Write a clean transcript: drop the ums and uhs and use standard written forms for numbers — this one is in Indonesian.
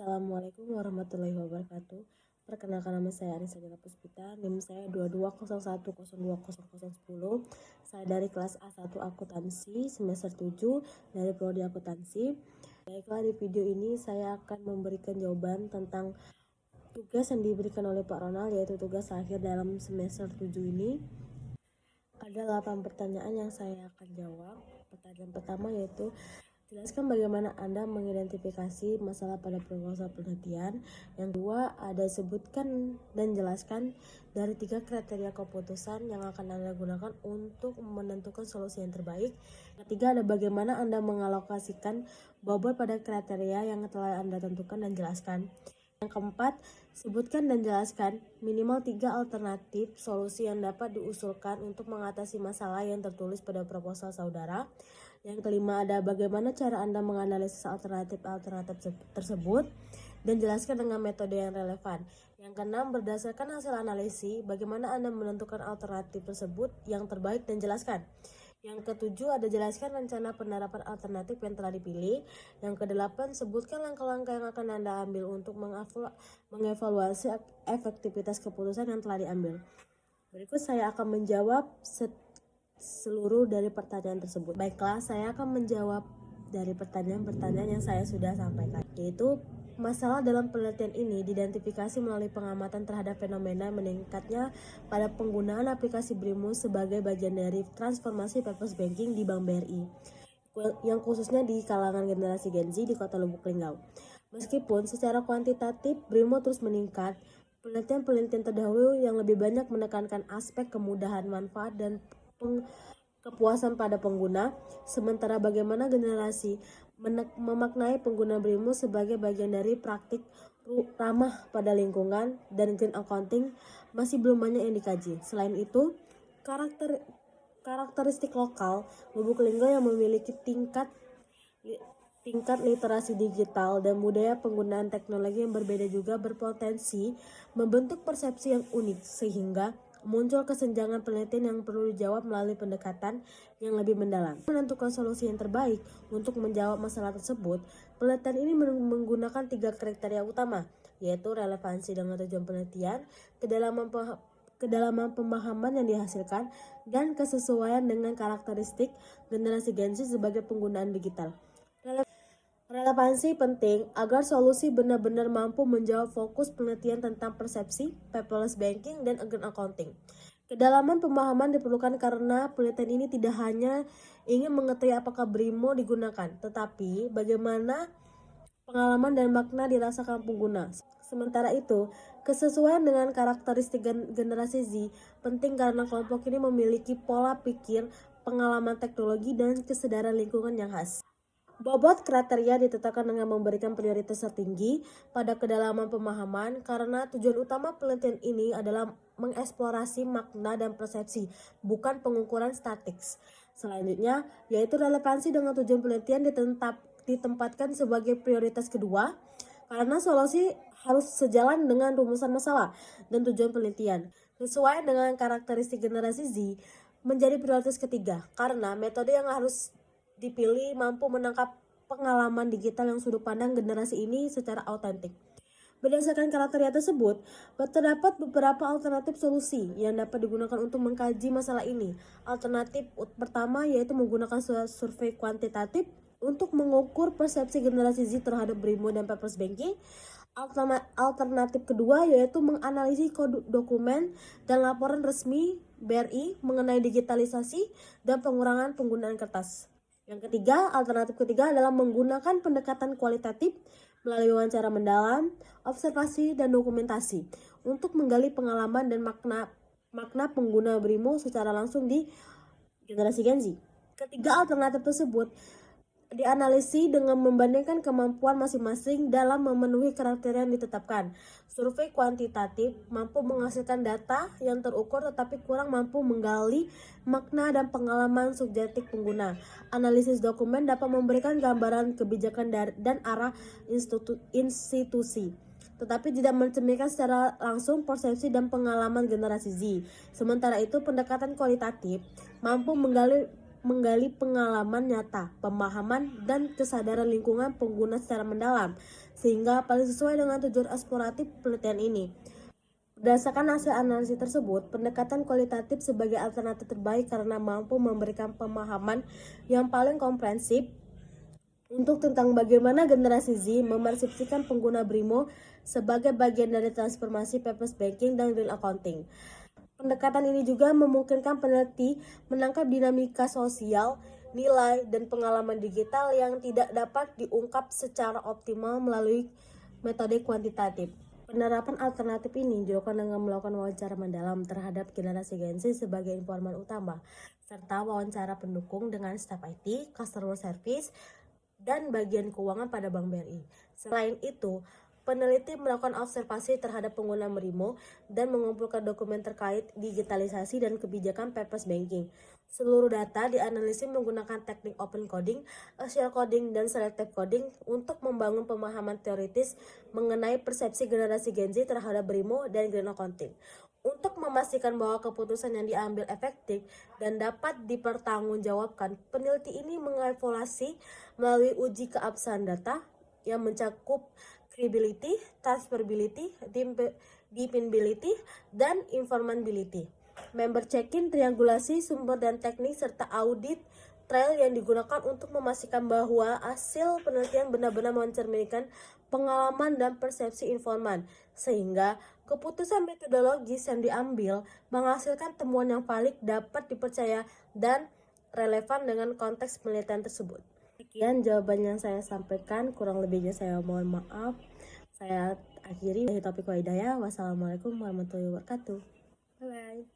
Assalamualaikum warahmatullahi wabarakatuh. Perkenalkan, nama saya Anissa Dela Puspita, NIM saya 2201020010. Saya dari kelas A1 Akuntansi semester 7 dari prodi akuntansi. Baiklah, di video ini saya akan memberikan jawaban tentang tugas yang diberikan oleh Pak Ronald, yaitu tugas akhir dalam semester 7 ini. Ada 8 pertanyaan yang saya akan jawab. Pertanyaan pertama yaitu, jelaskan bagaimana Anda mengidentifikasi masalah pada proposal penelitian. Yang kedua, ada sebutkan dan jelaskan dari 3 kriteria keputusan yang akan Anda gunakan untuk menentukan solusi yang terbaik. Yang ketiga, ada bagaimana Anda mengalokasikan bobot pada kriteria yang telah Anda tentukan dan jelaskan. Yang keempat, sebutkan dan jelaskan minimal 3 alternatif solusi yang dapat diusulkan untuk mengatasi masalah yang tertulis pada proposal saudara. Yang kelima, ada bagaimana cara Anda menganalisis alternatif tersebut dan jelaskan dengan metode yang relevan. Yang keenam, berdasarkan hasil analisis, bagaimana Anda menentukan alternatif tersebut yang terbaik dan jelaskan. Yang ketujuh, ada jelaskan rencana penerapan alternatif yang telah dipilih. Yang kedelapan, sebutkan langkah-langkah yang akan Anda ambil untuk mengevaluasi efektivitas keputusan yang telah diambil. Berikut saya akan menjawab seluruh dari pertanyaan tersebut. Baiklah, saya akan menjawab dari pertanyaan-pertanyaan yang saya sudah sampaikan, yaitu masalah dalam penelitian ini diidentifikasi melalui pengamatan terhadap fenomena meningkatnya pada penggunaan aplikasi BRIMO sebagai bagian dari transformasi paperless banking di Bank BRI, yang khususnya di kalangan generasi Gen Z di Kota Lubuk Linggau. Meskipun secara kuantitatif BRIMO terus meningkat, penelitian-penelitian terdahulu yang lebih banyak menekankan aspek kemudahan, manfaat, dan kepuasan pada pengguna, sementara bagaimana generasi memaknai pengguna BRIMO sebagai bagian dari praktik ramah pada lingkungan dan green accounting masih belum banyak yang dikaji. Selain itu, karakteristik lokal Lubuk Linggau yang memiliki tingkat literasi digital dan budaya penggunaan teknologi yang berbeda juga berpotensi membentuk persepsi yang unik, sehingga muncul kesenjangan penelitian yang perlu dijawab melalui pendekatan yang lebih mendalam. Menentukan solusi yang terbaik untuk menjawab masalah tersebut, penelitian ini menggunakan 3 kriteria utama, yaitu relevansi dengan tujuan penelitian, kedalaman pemahaman yang dihasilkan, dan kesesuaian dengan karakteristik generasi Gen Z sebagai penggunaan digital. Relevansi penting agar solusi benar-benar mampu menjawab fokus penelitian tentang persepsi, paperless banking, dan green accounting. Kedalaman pemahaman diperlukan karena penelitian ini tidak hanya ingin mengetahui apakah BRIMO digunakan, tetapi bagaimana pengalaman dan makna dirasakan pengguna. Sementara itu, kesesuaian dengan karakteristik generasi Z penting karena kelompok ini memiliki pola pikir, pengalaman teknologi, dan kesadaran lingkungan yang khas. Bobot kriteria ditetapkan dengan memberikan prioritas tertinggi pada kedalaman pemahaman karena tujuan utama penelitian ini adalah mengeksplorasi makna dan persepsi, bukan pengukuran statik. Selanjutnya, yaitu relevansi dengan tujuan penelitian ditempatkan sebagai prioritas kedua karena solusi harus sejalan dengan rumusan masalah dan tujuan penelitian. Sesuai dengan karakteristik generasi Z menjadi prioritas ketiga karena metode yang harus dipilih mampu menangkap pengalaman digital yang sudut pandang generasi ini secara autentik. Berdasarkan kriteria tersebut, terdapat beberapa alternatif solusi yang dapat digunakan untuk mengkaji masalah ini. Alternatif pertama yaitu menggunakan survei kuantitatif untuk mengukur persepsi generasi Z terhadap BRIMO dan paperless banking. Alternatif kedua yaitu menganalisis dokumen dan laporan resmi BRI mengenai digitalisasi dan pengurangan penggunaan kertas. Yang ketiga, alternatif ketiga adalah menggunakan pendekatan kualitatif melalui wawancara mendalam, observasi, dan dokumentasi untuk menggali pengalaman dan makna pengguna BRIMO secara langsung di generasi Gen Z. Ketiga alternatif tersebut dianalisis dengan membandingkan kemampuan masing-masing dalam memenuhi kriteria yang ditetapkan. Survei kuantitatif mampu menghasilkan data yang terukur tetapi kurang mampu menggali makna dan pengalaman subjektif pengguna. Analisis dokumen dapat memberikan gambaran kebijakan dan arah institusi, tetapi tidak mencerminkan secara langsung persepsi dan pengalaman generasi Z. Sementara itu, pendekatan kualitatif mampu menggali pengalaman nyata, pemahaman, dan kesadaran lingkungan pengguna secara mendalam, sehingga paling sesuai dengan tujuan eksploratif penelitian ini. Berdasarkan hasil analisis tersebut, pendekatan kualitatif sebagai alternatif terbaik karena mampu memberikan pemahaman yang paling komprehensif untuk tentang bagaimana generasi Z memersepsikan pengguna BRIMO sebagai bagian dari transformasi paperless banking dan green accounting. Pendekatan ini juga memungkinkan peneliti menangkap dinamika sosial, nilai, dan pengalaman digital yang tidak dapat diungkap secara optimal melalui metode kuantitatif. Penerapan alternatif ini dilakukan dengan melakukan wawancara mendalam terhadap generasi Gen Z sebagai informan utama, serta wawancara pendukung dengan staf IT, customer service, dan bagian keuangan pada Bank BRI. Selain itu, peneliti melakukan observasi terhadap pengguna BRIMO dan mengumpulkan dokumen terkait digitalisasi dan kebijakan paperless banking. Seluruh data dianalisis menggunakan teknik open coding, shell coding, dan selective coding untuk membangun pemahaman teoritis mengenai persepsi generasi Gen Z terhadap BRIMO dan green accounting. Untuk memastikan bahwa keputusan yang diambil efektif dan dapat dipertanggungjawabkan, peneliti ini mengevaluasi melalui uji keabsahan data yang mencakup credibility, transferability, dependability, dan informantability. Member check-in, triangulasi sumber dan teknik, serta audit trail yang digunakan untuk memastikan bahwa hasil penelitian benar-benar mencerminkan pengalaman dan persepsi informan, sehingga keputusan metodologis yang diambil menghasilkan temuan yang valid, dapat dipercaya, dan relevan dengan konteks penelitian tersebut. Sekian jawaban yang saya sampaikan, kurang lebihnya saya mohon maaf. Saya akhiri dari topik Hidayah. Wassalamualaikum warahmatullahi wabarakatuh. Bye bye.